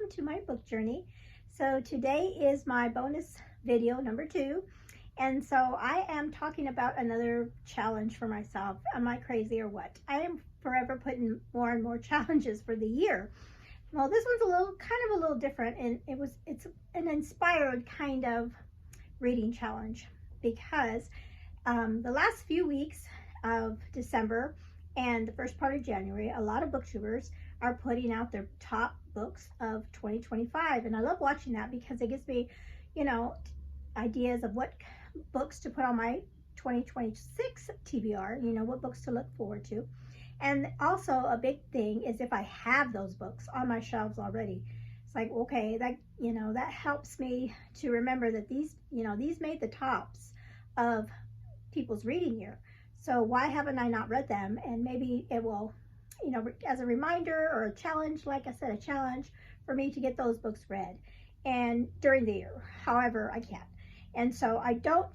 welcome to my book journey. So today is my bonus video number 2, and so I am talking about another challenge for myself. Am I crazy or what? I am forever putting more and more challenges for the year. Well, this one's a little different, and it's an inspired kind of reading challenge because the last few weeks of December and the first part of January, a lot of booktubers are putting out their top books of 2025, and I love watching that because it gives me, ideas of what books to put on my 2026 TBR, what books to look forward to. And also a big thing is if I have those books on my shelves already, it's like, okay, that helps me to remember that these made the tops of people's reading year. So why haven't I not read them? And maybe it will, as a reminder or a challenge, like I said, a challenge for me to get those books read and during the year, however I can. And so I don't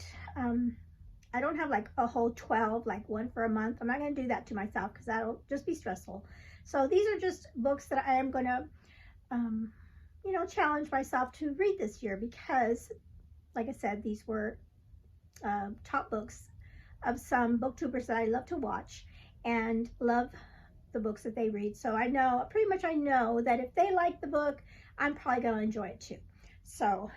have like a whole 12, like one for a month. I'm not going to do that to myself because that'll just be stressful. So these are just books that I am going to, challenge myself to read this year because, like I said, these were top books of some booktubers that I love to watch and love the books that they read. So I know that if they like the book, I'm probably going to enjoy it too. So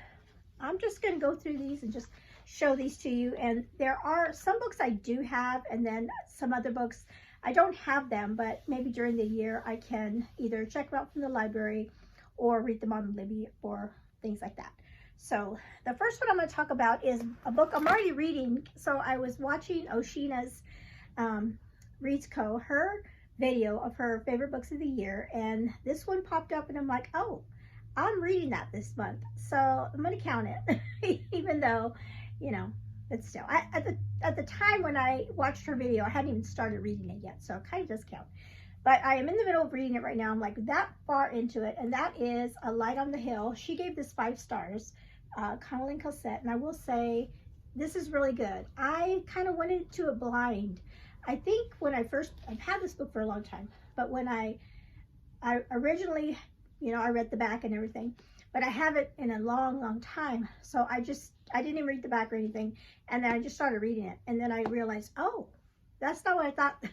I'm just going to go through these and just show these to you. And there are some books I do have, and then some other books I don't have them, but maybe during the year I can either check them out from the library or read them on Libby or things like that. So the first one I'm going to talk about is a book I'm already reading. So I was watching Oshina's Reads Co. her video of her favorite books of the year, and this one popped up and I'm like, oh, I'm reading that this month. So I'm going to count it, even though, but still, at the time when I watched her video, I hadn't even started reading it yet. So it kind of does count. But I am in the middle of reading it right now. I'm like that far into it, and that is A Light on the Hill. She gave this 5 stars. Colleen Cosette, and I will say this is really good. I kind of went into it blind. I think when I've had this book for a long time, but when I originally, I read the back and everything, but I haven't in a long time. So I didn't even read the back or anything, and then I just started reading it, and then I realized, oh, that's not what I thought.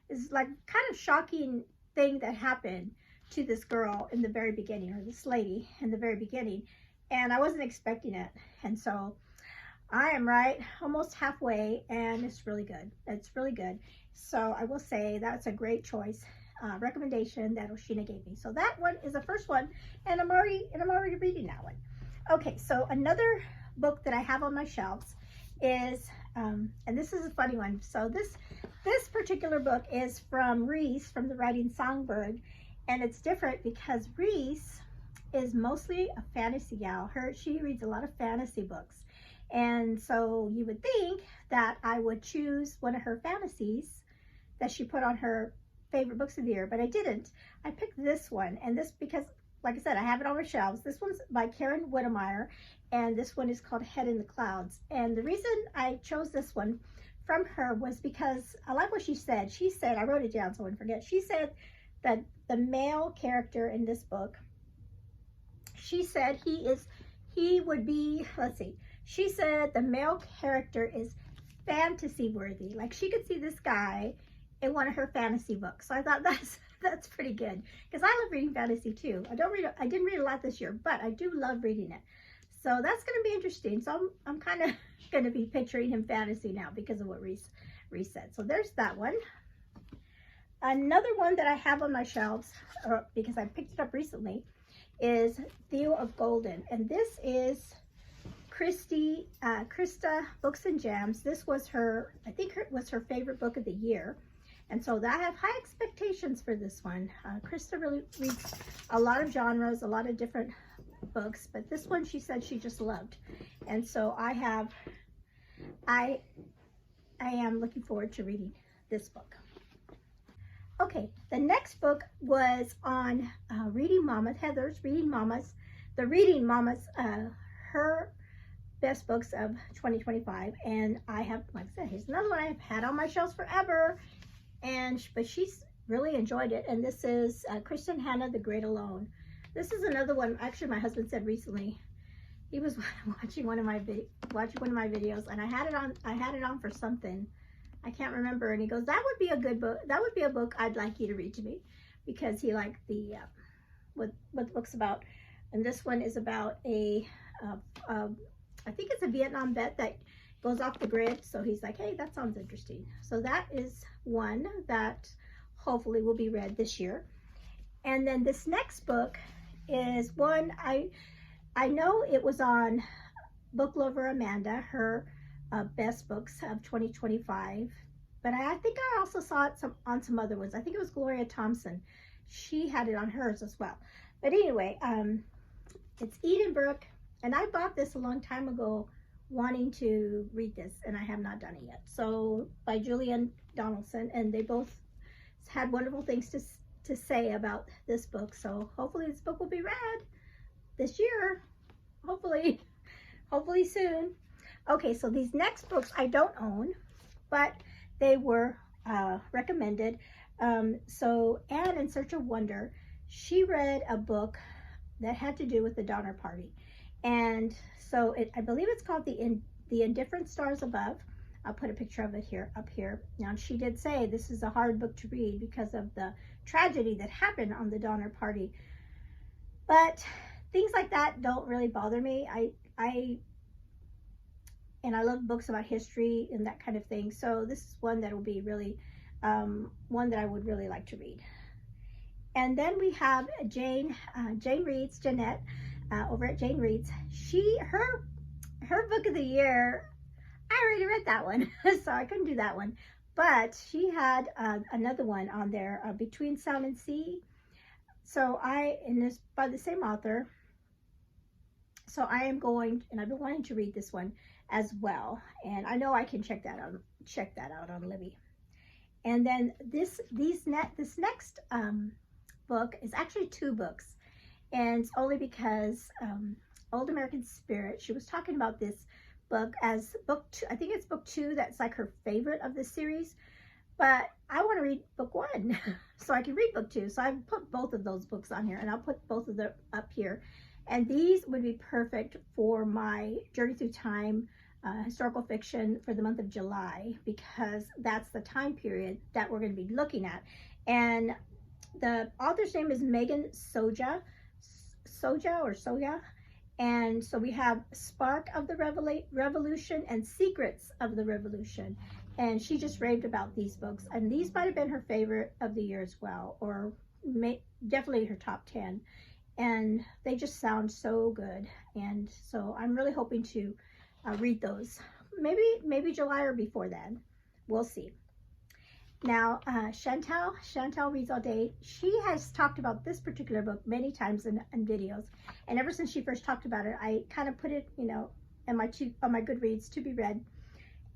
It's like kind of shocking thing that happened to this girl in the very beginning, or this lady in the very beginning. And I wasn't expecting it. And so I am right almost halfway, and it's really good. It's really good. So I will say that's a great choice, recommendation that Oshina gave me. So that one is the first one, and I'm already reading that one. Okay, so another book that I have on my shelves is, and this is a funny one. So this particular book is from Reese, from the writing Songbird, and it's different because Reese is mostly a fantasy gal. She reads a lot of fantasy books, and so you would think that I would choose one of her fantasies that she put on her favorite books of the year, but I didn't. I picked this one, and this because, like I said, I have it on my shelves. This one's by Karen Whittemire, and this one is called Head in the Clouds. And the reason I chose this one from her was because I like what she said. She said, I wrote it down so I wouldn't forget. She said that the male character in this book, she said he would be, she said the male character is fantasy worthy. Like she could see this guy in one of her fantasy books. So I thought that's pretty good because I love reading fantasy too. I didn't read a lot this year, but I do love reading it. So that's going to be interesting. So I'm kind of going to be picturing him fantasy now because of what Reese said. So there's that one. Another one that I have on my shelves, because I picked it up recently, is Theo of Golden, and this is Krista Books and Jams. This was I think it was her favorite book of the year, and so I have high expectations for this one. Krista really reads a lot of genres, a lot of different books, but this one she said she just loved, and so I am looking forward to reading this book. Okay, the next book was on Reading Mamas, Heather's Reading Mamas, her best books of 2025. And I have, like I said, here's another one I've had on my shelves forever, but she's really enjoyed it. And this is Kristen Hanna, The Great Alone. This is another one. Actually, my husband said recently he was watching one of my videos, and I had it on for something. I can't remember. And he goes, "That would be a good book. That would be a book I'd like you to read to me," because he liked the what the book's about. And this one is about a I think it's a Vietnam vet that goes off the grid. So he's like, "Hey, that sounds interesting." So that is one that hopefully will be read this year. And then this next book is one I know it was on Book Lover Amanda, her best books of 2025. But I think I also saw it on some other ones. I think it was Gloria Thompson. She had it on hers as well. But anyway, it's Edenbrook, and I bought this a long time ago wanting to read this, and I have not done it yet. So by Julian Donaldson, and they both had wonderful things to say about this book. So hopefully this book will be read this year. Hopefully soon. Okay, so these next books I don't own, but they were recommended. So Anne in Search of Wonder, she read a book that had to do with the Donner Party. And so I believe it's called The Indifferent Stars Above. I'll put a picture of it up here. Now, she did say this is a hard book to read because of the tragedy that happened on the Donner Party. But things like that don't really bother me. And I love books about history and that kind of thing. So this is one that will be really, one that I would really like to read. And then we have Jane Reads, Jeanette, over at Jane Reads. Her book of the year, I already read that one, so I couldn't do that one. But she had another one on there, Between Sound and Sea. So and it's by the same author. So I am going, and I've been wanting to read this one as well. And I know I can check that out on Libby. And then this next book is actually two books. And it's only because Old American Spirit, she was talking about this book as book 2. I think it's book 2 that's like her favorite of this series. But I want to read book 1 so I can read book 2. So I've put both of those books on here, and I'll put both of them up here. And these would be perfect for my Journey Through Time historical fiction for the month of July, because that's the time period that we're going to be looking at. And the author's name is Megan Soja. And so we have Spark of the Revolution and Secrets of the Revolution. And she just raved about these books. And these might have been her favorite of the year as well, or definitely her top 10. And they just sound so good. And so I'm really hoping to read those. Maybe July or before then. We'll see. Now, Chantal Reads All Day. She has talked about this particular book many times in videos. And ever since she first talked about it, I kind of put it, in on my Goodreads to be read.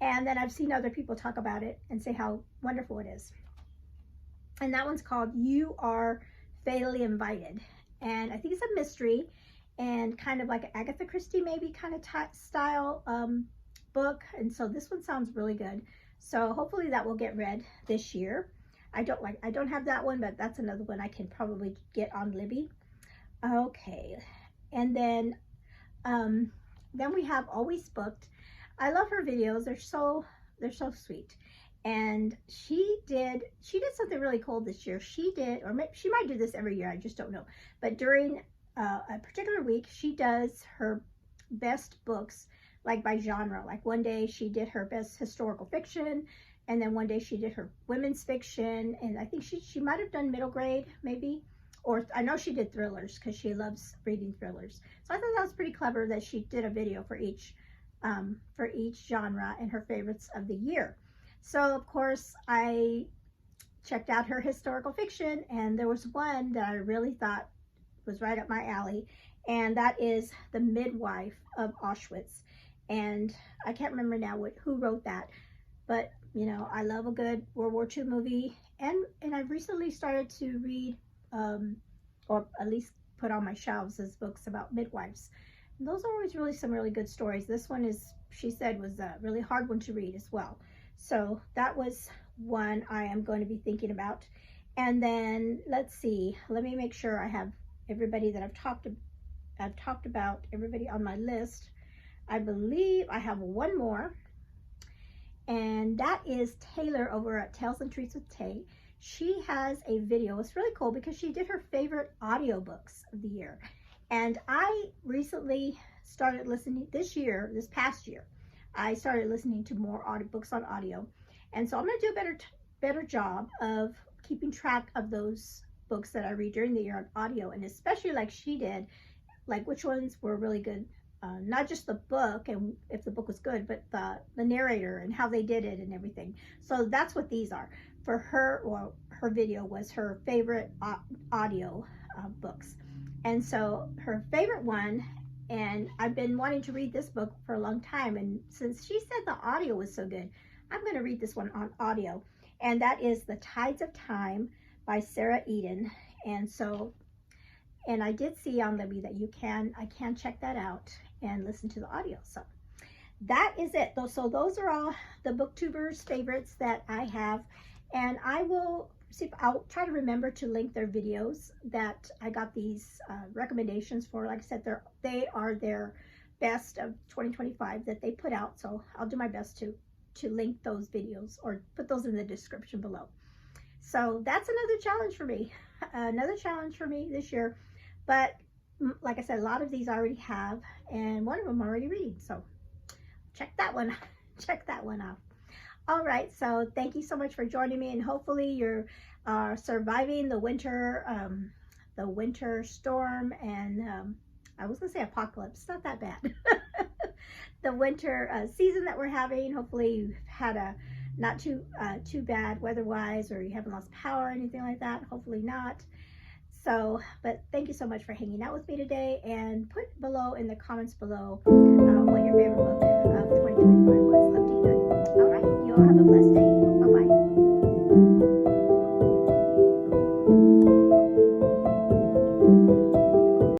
And then I've seen other people talk about it and say how wonderful it is. And that one's called You Are Fatally Invited. And I think it's a mystery and kind of like an Agatha Christie maybe kind of style book. And so this one sounds really good. So hopefully that will get read this year. I don't have that one, but that's another one I can probably get on Libby. Okay. And then we have Always Booked. I love her videos. They're so sweet. And she did something really cool this year. She might do this every year, I just don't know. But during a particular week, she does her best books, like by genre. Like one day she did her best historical fiction, and then one day she did her women's fiction, and I think she might have done middle grade, maybe. Or I know she did thrillers, because she loves reading thrillers. So I thought that was pretty clever that she did a video for each genre and her favorites of the year. So of course I checked out her historical fiction, and there was one that I really thought was right up my alley, and that is The Midwife of Auschwitz. And I can't remember now who wrote that, but I love a good World War II movie, and I've recently started to read or at least put on my shelves as books about midwives. And those are always some really good stories. This one she said was a really hard one to read as well. So that was one I am going to be thinking about. And then let's see, let me make sure I have everybody that I've talked about, everybody on my list. I believe I have one more, and that is Taylor over at Tales and Treats with Tay. She has a video. It's really cool because she did her favorite audiobooks of the year. And I recently started listening this past year, I started listening to more audiobooks on audio. And so I'm going to do a better job of keeping track of those books that I read during the year on audio, and especially like she did, like which ones were really good. Not just the book and if the book was good, but the narrator and how they did it and everything. So that's what these are. For her, well, her video was her favorite audio books. And so her favorite one, and I've been wanting to read this book for a long time, and since she said the audio was so good, I'm going to read this one on audio. And that is The Tides of Time by Sarah Eden. And so, and I did see on Libby that I can check that out and listen to the audio. So that is it. So those are all the Booktubers favorites that I have, and I will see. I'll try to remember to link their videos that I got these recommendations for. Like I said, they are their best of 2025 that they put out. So I'll do my best to link those videos or put those in the description below. So that's another challenge for me. Another challenge for me this year. But like I said, a lot of these I already have, and one of them I'm already reading. So check that one out. All right, so thank you so much for joining me, and hopefully you're surviving the winter storm, and I was gonna say apocalypse. It's not that bad. The winter season that we're having. Hopefully you've had a not too bad weather-wise, or you haven't lost power or anything like that. Hopefully not. So, but thank you so much for hanging out with me today, and put below in the comments below what your favorite book of 2025